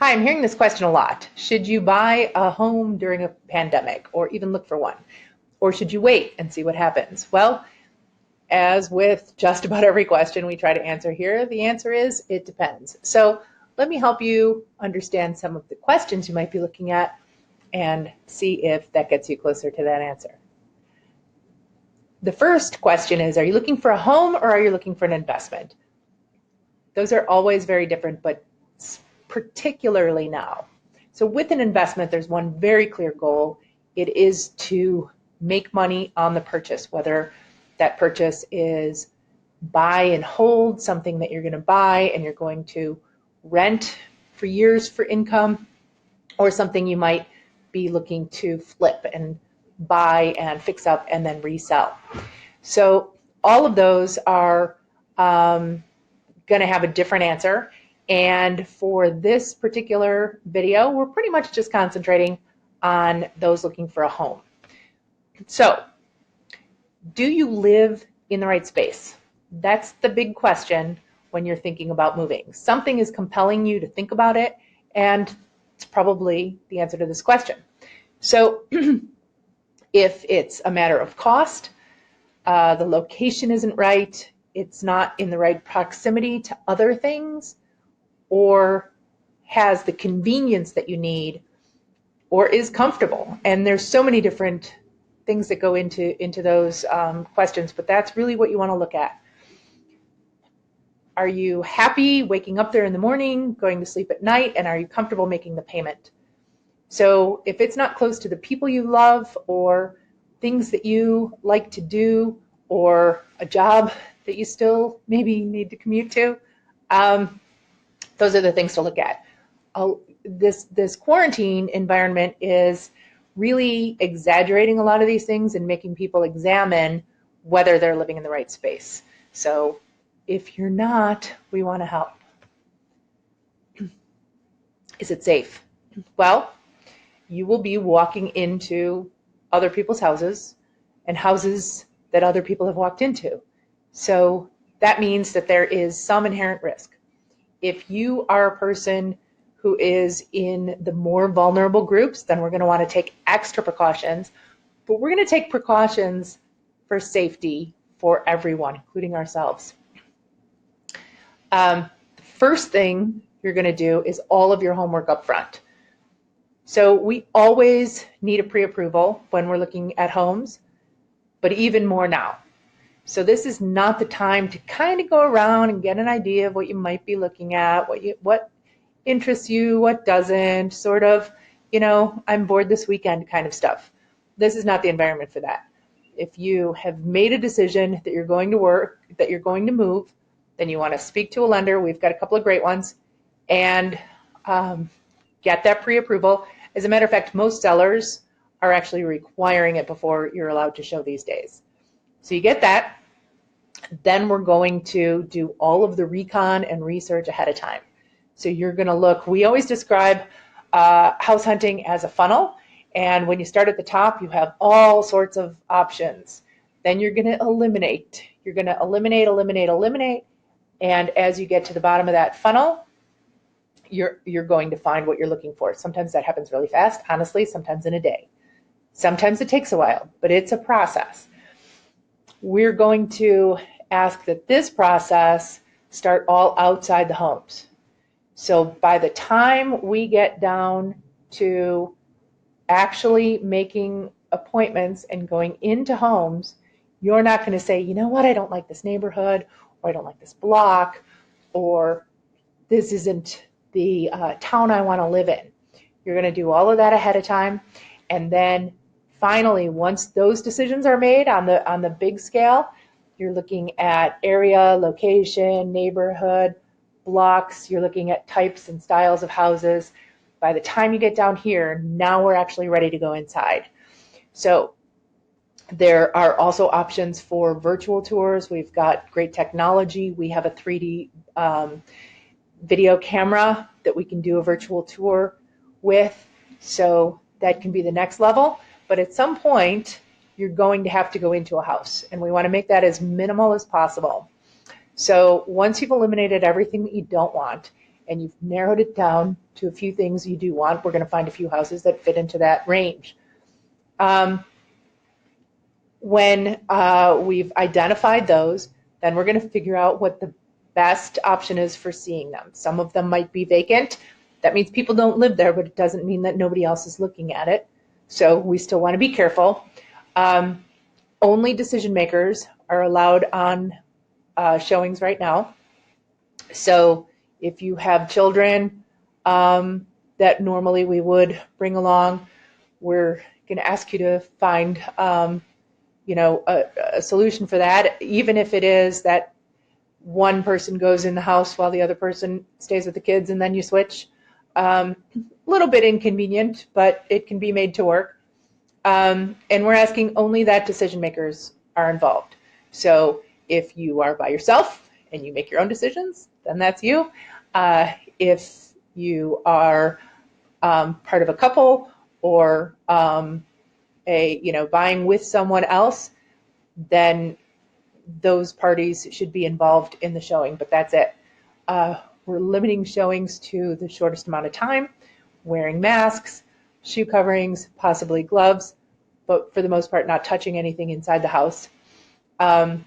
Hi, I'm hearing this question a lot. Should you buy a home during a pandemic or even look for one? Or should you wait and see what happens? Well, as with just about every question we try to answer here, the answer is it depends. So let me help you understand some of the questions you might be looking at and see if that gets you closer to that answer. The first question is, are you looking for a home or are you looking for an investment? Those are always very different, but particularly now. So with an investment, there's one very clear goal. It is to make money on the purchase, whether that purchase is buy and hold, something that you're going to buy and you're going to rent for years for income, or something you might be looking to flip and buy and fix up and then resell. So all of those are going to have a different answer. And for this particular video, we're pretty much just concentrating on those looking for a home. So, do you live in the right space? That's the big question when you're thinking about moving. Something is compelling you to think about it, and it's probably the answer to this question. So, if it's a matter of cost, the location isn't right, it's not in the right proximity to other things, or has the convenience that you need, or is comfortable. And there's so many different things that go into those questions, but that's really what you want to look at. Are you happy waking up there in the morning, going to sleep at night, and are you comfortable making the payment? So if it's not close to the people you love or things that you like to do or a job that you still maybe need to commute to, those are the things to look at. This quarantine environment is really exaggerating a lot of these things and making people examine whether they're living in the right space. So if you're not, we want to help. Is it safe? Well, you will be walking into other people's houses and houses that other people have walked into. So that means that there is some inherent risk. If you are a person who is in the more vulnerable groups, then we're going to want to take extra precautions. But we're going to take precautions for safety for everyone, including ourselves. The first thing you're going to do is all of your homework up front. So we always need a pre-approval when we're looking at homes, but even more now. So this is not the time to kind of go around and get an idea of what you might be looking at, what interests you, what doesn't, sort of, I'm bored this weekend kind of stuff. This is not the environment for that. If you have made a decision that you're going to work, that you're going to move, then you want to speak to a lender. We've got a couple of great ones, and get that pre-approval. As a matter of fact, most sellers are actually requiring it before you're allowed to show these days. So you get that. Then we're going to do all of the recon and research ahead of time. So you're going to look, we always describe house hunting as a funnel. And when you start at the top, you have all sorts of options. Then you're going to eliminate. You're going to eliminate. And as you get to the bottom of that funnel, you're going to find what you're looking for. Sometimes that happens really fast, honestly, sometimes in a day. Sometimes it takes a while, but it's a process. We're going to ask that this process start all outside the homes. So by the time we get down to actually making appointments and going into homes, you're not going to say, you know what, I don't like this neighborhood, or I don't like this block, or this isn't the town I want to live in. You're going to do all of that ahead of time, and then finally, once those decisions are made on the big scale, you're looking at area, location, neighborhood, blocks. You're looking at types and styles of houses. By the time you get down here, now we're actually ready to go inside. So there are also options for virtual tours. We've got great technology. We have a 3D video camera that we can do a virtual tour with. So that can be the next level. But at some point, you're going to have to go into a house, and we want to make that as minimal as possible. So once you've eliminated everything that you don't want, and you've narrowed it down to a few things you do want, we're going to find a few houses that fit into that range. When we've identified those, then we're going to figure out what the best option is for seeing them. Some of them might be vacant. That means people don't live there, but it doesn't mean that nobody else is looking at it. So we still want to be careful. Only decision makers are allowed on showings right now. So if you have children that normally we would bring along, we're going to ask you to find a solution for that, even if it is that one person goes in the house while the other person stays with the kids and then you switch. A little bit inconvenient, but it can be made to work. And we're asking only that decision makers are involved. So if you are by yourself and you make your own decisions, then that's you. If you are part of a couple or buying with someone else, then those parties should be involved in the showing, but that's it. We're limiting showings to the shortest amount of time, wearing masks, shoe coverings, possibly gloves, but for the most part, not touching anything inside the house. And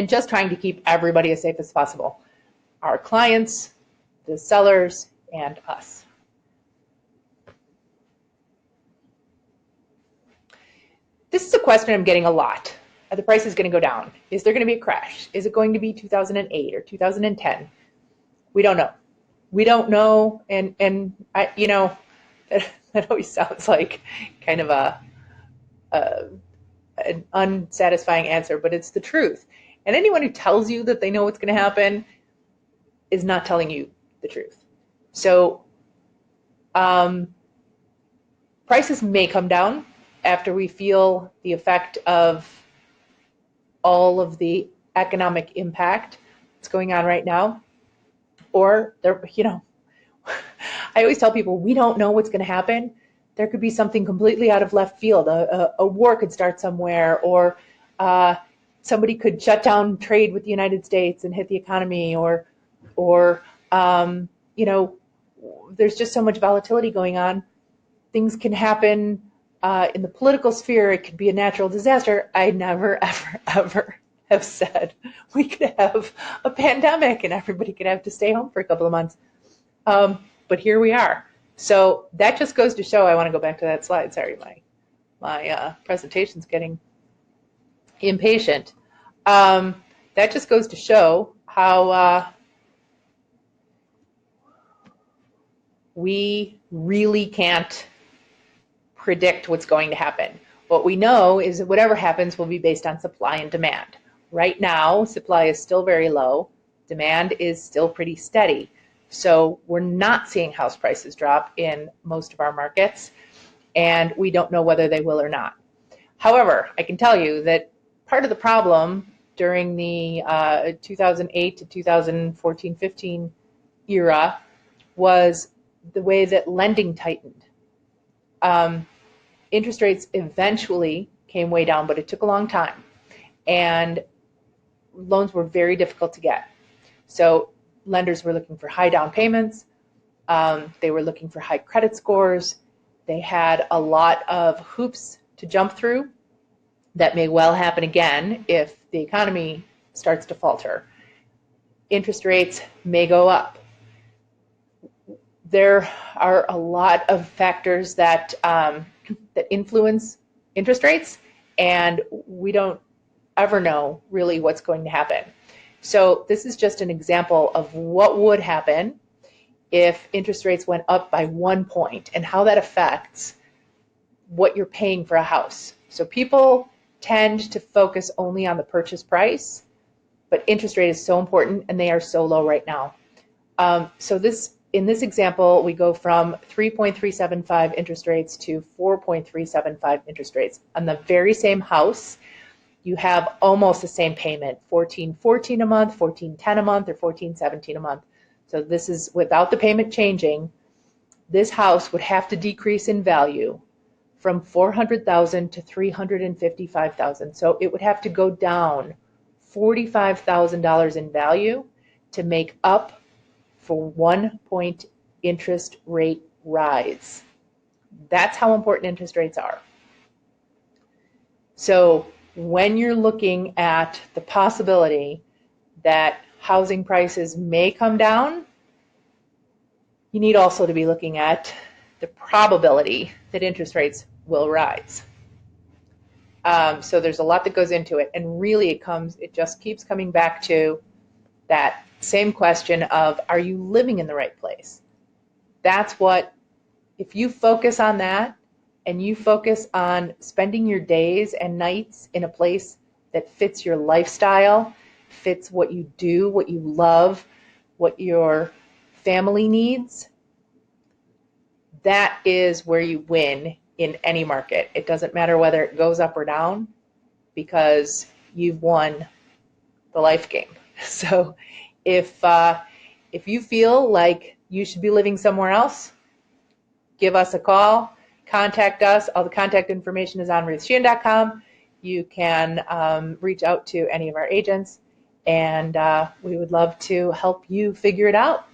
just trying to keep everybody as safe as possible. Our clients, the sellers, and us. This is a question I'm getting a lot. Are the prices going to go down? Is there going to be a crash? Is it going to be 2008 or 2010? We don't know. We don't know, and I, that always sounds like kind of an unsatisfying answer, but it's the truth. And anyone who tells you that they know what's going to happen is not telling you the truth. So prices may come down after we feel the effect of all of the economic impact that's going on right now. Or I always tell people, we don't know what's going to happen. There could be something completely out of left field. A war could start somewhere, or somebody could shut down trade with the United States and hit the economy, or there's just so much volatility going on. Things can happen in the political sphere. It could be a natural disaster. I never, ever, ever have said we could have a pandemic and everybody could have to stay home for a couple of months. But here we are. So that just goes to show, I want to go back to that slide. Sorry, my presentation's getting impatient. That just goes to show how we really can't predict what's going to happen. What we know is that whatever happens will be based on supply and demand. Right now, supply is still very low. Demand is still pretty steady. So we're not seeing house prices drop in most of our markets, and we don't know whether they will or not. However, I can tell you that part of the problem during the 2008 to 2014-15 era was the way that lending tightened. Interest rates eventually came way down, but it took a long time. And loans were very difficult to get. So lenders were looking for high down payments. They were looking for high credit scores. They had a lot of hoops to jump through. That may well happen again if the economy starts to falter. Interest rates may go up. There are a lot of factors that influence interest rates, and we don't ever know really what's going to happen. So this is just an example of what would happen if interest rates went up by 1 point and how that affects what you're paying for a house. So people tend to focus only on the purchase price, but interest rate is so important and they are so low right now. In this example, we go from 3.375 interest rates to 4.375 interest rates. On the very same house, you have almost the same payment, $1,414 a month, $1,410 a month, or $1,417 a month. So this is without the payment changing. This house would have to decrease in value from $400,000 to $355,000. So it would have to go down $45,000 in value to make up for 1 point interest rate rise. That's how important interest rates are. So when you're looking at the possibility that housing prices may come down, you need also to be looking at the probability that interest rates will rise. So there's a lot that goes into it, and really it just keeps coming back to that same question of, are you living in the right place? That's what, if you focus on that and you focus on spending your days and nights in a place that fits your lifestyle, fits what you do, what you love, what your family needs, that is where you win in any market. It doesn't matter whether it goes up or down, because you've won the life game. So if you feel like you should be living somewhere else, give us a call, contact us. All the contact information is on ruthsheahan.com. You can reach out to any of our agents, and we would love to help you figure it out.